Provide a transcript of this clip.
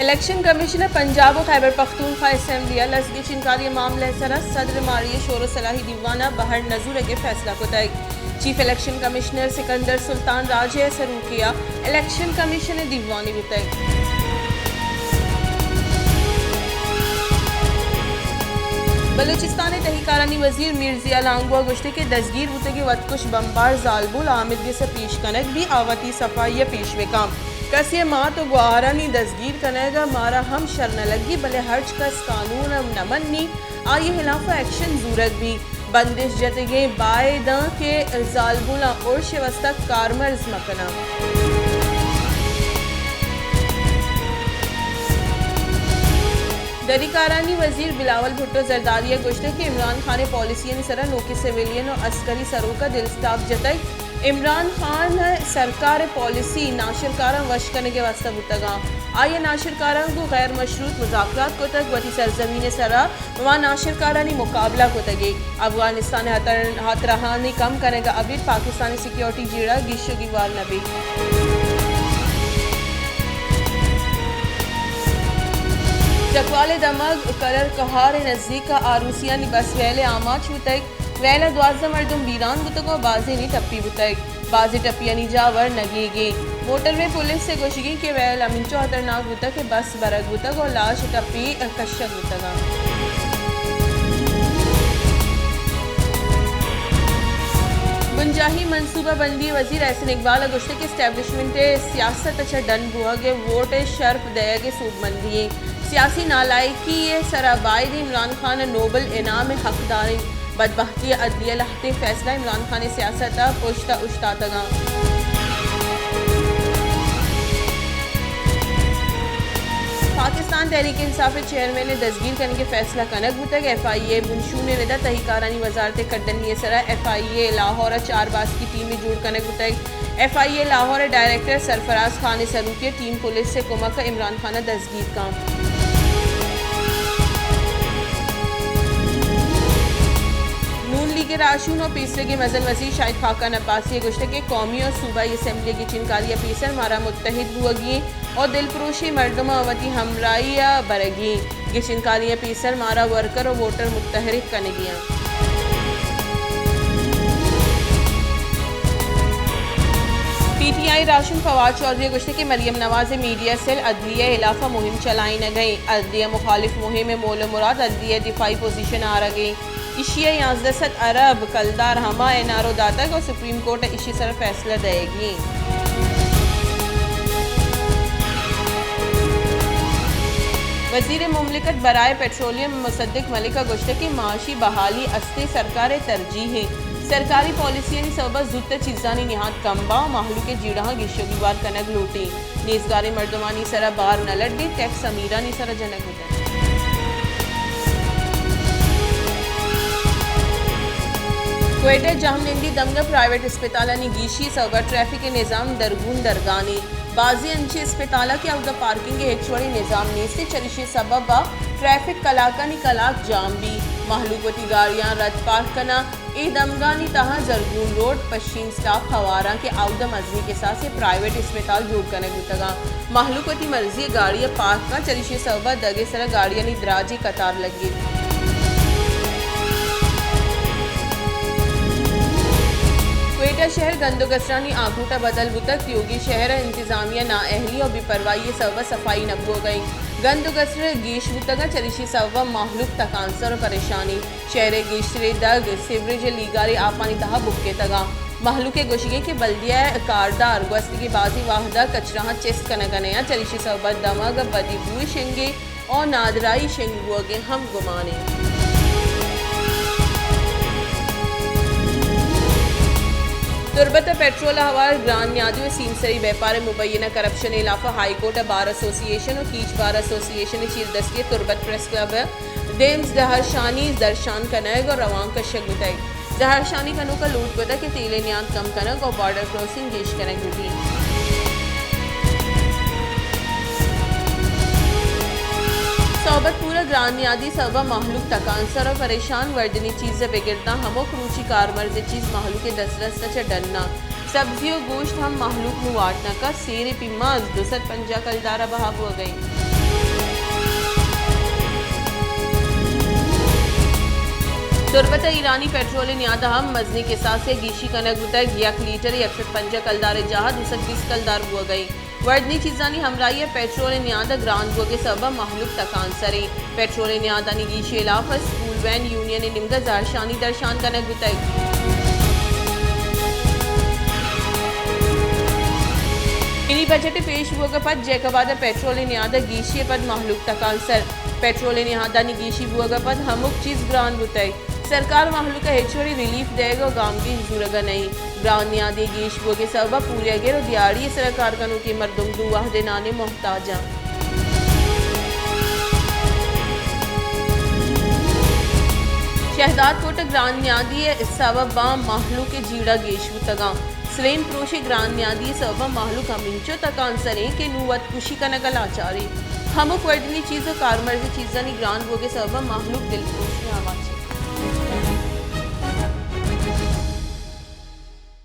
Election commissioner Punjab और खैबर पख्तूनख्वा असम्बलिया लसगी चिनकारी मामले सरा सदर मारिय शोर सलाही दीवाना बहर नजूर के फैसला को तय chief election commissioner Sikandar Sultan राजे सरू किया इलेक्शन कमीशन दीवानी को तय बलूचिस्तान तहकारानी वजीर मिर्जिया लांगुआ गुश्ते के दसगीर बुते के वतकुश बम्बार जालबुल आमिद से पीश कनक भी आवती सफाई पेश में काम कसिए माँ तो गुआरानी दसगीर कनेगा मारा हम शर न लगी भले हर्ज कस कानून न मननी आये खिलाफ एक्शन जरूरत भी बंदिश जतगे बाए द के जालबुला और शिवस्ता कारमर्ज मकना दरिकारानी वजीर बिलावल भुट्टो जरदारिया गुश्ते के इमरान खान पॉलिसी सरा लोकी सिविलियन और अस्करी सरों का दिलस्ताब जतई इमरान खान सरकार पॉलिसी नाशिरकारा वश करने के वास्ता बुतगा आइए नाशिरकारा को गैर मशरूत मुज़ाकरात को तक वती सरजमीन सरा वहाँ नाशिरकारानी मुकाबला को तगे अफगानिस्तान हतरहानी कम करेगा अभी पाकिस्तानी सिक्योरिटी जीड़ा गिशो की वार नबी चकवाले दमग करर कहार नज़दीक का आरूसियानी बस वेले आमा छूतक वेला द्वाजा मर्दम बीरान बुतको बाजी नी टप्पी बुतक बाजी टप्पियानी जावर नगेगे मोटरवे पुलिस से गोशगी के वेल अमिंचो खतरनाक बुतक के बस बरक बुतक और लाश टप्पी कश्यक बुतगा गुंजाही मनसूबा बंदी वजीर एहसन इकबाल गुश्ते के स्टैब्लिशमेंट सियासत अच्छा डन बुआ के वोट शर्फ दया के सूबमंदी सियासी नालायकी सराबायद इमरान खान नोबल इनाम हकदार बदबख्ती अदलिया लहते फैसला इमरान खान सियासत पुश्ता उश्ता तगा पाकिस्तान तहरीक इंसाफ चेयरमैन ने दसगीर करने के फैसला कनक बुतक FIA बुनशू ने निदा तहकारानी वजारत कड्डन सरा FIA लाहौर 4 बास की टीम में जुड़ कनक बुतक FIA लाहौर डायरेक्टर सरफराज खान सरूकी टीम पुलिस से कुमक इमरान खान दसगीर का नून लीग राशून और पीसरे के मजन वजीर शाहिद खाकान अब्बासी गुश्ते के कौमी और सूबाई असम्बली की चिनकारी पीसर मारा मुत्तहिद हुआगी और दिलफ्रोशी मर्दमा अवती हमराइया बरगी ये चिनकारी पीसर मारा वर्कर और वोटर मुतहरिक कनेगियाँ PTI राशन फवाद चौधरी गुश्ते की मरियम नवाज मीडिया सेल अदलिया इलाफा मुहिम चलाई न गई अदलिया मुखालिफ मुहिम में मोल मुराद अदलिया दिफाई पोजीशन आ रही इशिया 11 अरब कलदार हमा एनआरओ दाता को सुप्रीम कोर्ट इसी सर फैसला देगी वजीर मुमलिकत बराए पेट्रोलियम मुसद्दिक मलिका गुश्ते की माशी बहाली अस्ते सरकार तरजीह है सरकारी पॉलिसी सबब जुत्त चीज़ानी निहात कम्बा माहलू के जीड़ा गिशो की बार कनक लूटी नेजगारी मर्दमानी सरा बार न लड्डी टैक्स अमीरा नी सरा जनक होता क्वेटा जामनिंदी दमगा प्राइवेट अस्पतालानी गीशी सवा ट्रैफिक के निज़ाम दरगून दरगानी बाजी अंचे अस्पताला के अवदा पार्किंग के हेचवड़ी निज़ाम नेस्ते चरिशे सबब ट्रैफिक कलाकानी कलाक जाम भी महलूकती गाड़ियाँ रद्द पार्क करना ए दमगानी तहा जरगून रोड पश्चिम स्टाफ हवारा के आउदा मजनी के साथ से प्राइवेट अस्पताल जोड़ करने गुतगा महलूकती मर्जी गाड़ियाँ पार्क का चरिशे सबब दगे सरा गाड़ियाँ नी दराजी कतार लगी क्वेटा शहर गंदोगसरानी आघूटा बदल बुतक योगी शहर इंतजामिया नाअहली और बेपरवाही सबब सफाई नबो गई गंदोगसर गेश बुतगा चरिशी सबब माहलूक तकांसर और परेशानी शहर गेशरे दग सिवरेज लीगारे आपानी तहा बुक्के तगा महलू के गोशिगे के बल्दिया कारदार गस्त की बाजी वाहदा कचरा चेस्ट कनगनया चरिशी सबब दमग बदीबू शेंगे और नादराई शेंगे हम गुमाने तुरबत पेट्रोल हवार ग्रान न्यादी सीमसरी व्यापार मुबैना करप्शन इलाफा हाईकोर्ट बार एसोसिएशन और कीच बार एसोसिएशन चीरदस्ती तुरबत प्रेस क्लब डेम्स दहरशानी दर्शान कनग और रवान कश्यक बुतई दहरशानी कनों का लूट बुता के तेले न्याद कम कनक और बॉर्डर क्रॉसिंग गेश कनक बुटी सोबत पूरा ग्रानियादी सबा महलूक तकांसर और परेशान वर्दनी चीज़ बिगड़ता हमो क्रूची कारमर्ज चीज़ महलू के दसरस सच डरना सब्जियों गोश्त हम महलूक मुवाटना का सेरे पिमाज दुसत पंजा कलदारा बहाब हो गई। तुर्बत ईरानी पेट्रोल न्यादा हम मजनी के साथ से गीशी कनक बुतक यक लीटर 105 कलदार जहाद 220 कलदार बुआ गई वर्दनी चीजानी हमराई पेट्रोल न्यादा ग्रांड बुआ के सबब महलूक तकान सरे पेट्रोल न्यादानी गीशी इलाफा स्कूल वैन यूनियन निमगा जारशानी दर्शान कनक बुतक इनी बजट पेश हुआ पद जैकबाद पेट्रोल न्यादा गीशी पद महलूक तकान सर पेट्रोल न्यादा गीशी बुआ पद हमुक चीज ग्रांड बुतई सरकार महलूक हेचोड़ी रिलीफ देगा गांव की जरूरत नहीं ग्रांड न्यादी गीश बुआ के सबब पूरे गिर दिहाड़ी सरकार कनू की मरदम दुआ देनाने मोहताजा शहदाद कोट ग्रांड न्यादी सबब महलूक जीड़ा गेशु तगा स्लेन प्रोशे ग्रांड न्यादी सबब महलूक हमीचो तकान सरे के नुवत खुशी कनकल आचारी हमुक वर्दनी चीज़ों कारमर्जी चीज़ानी ग्रांड बुआ के सबब महलूक दिल प्रोशी आवाची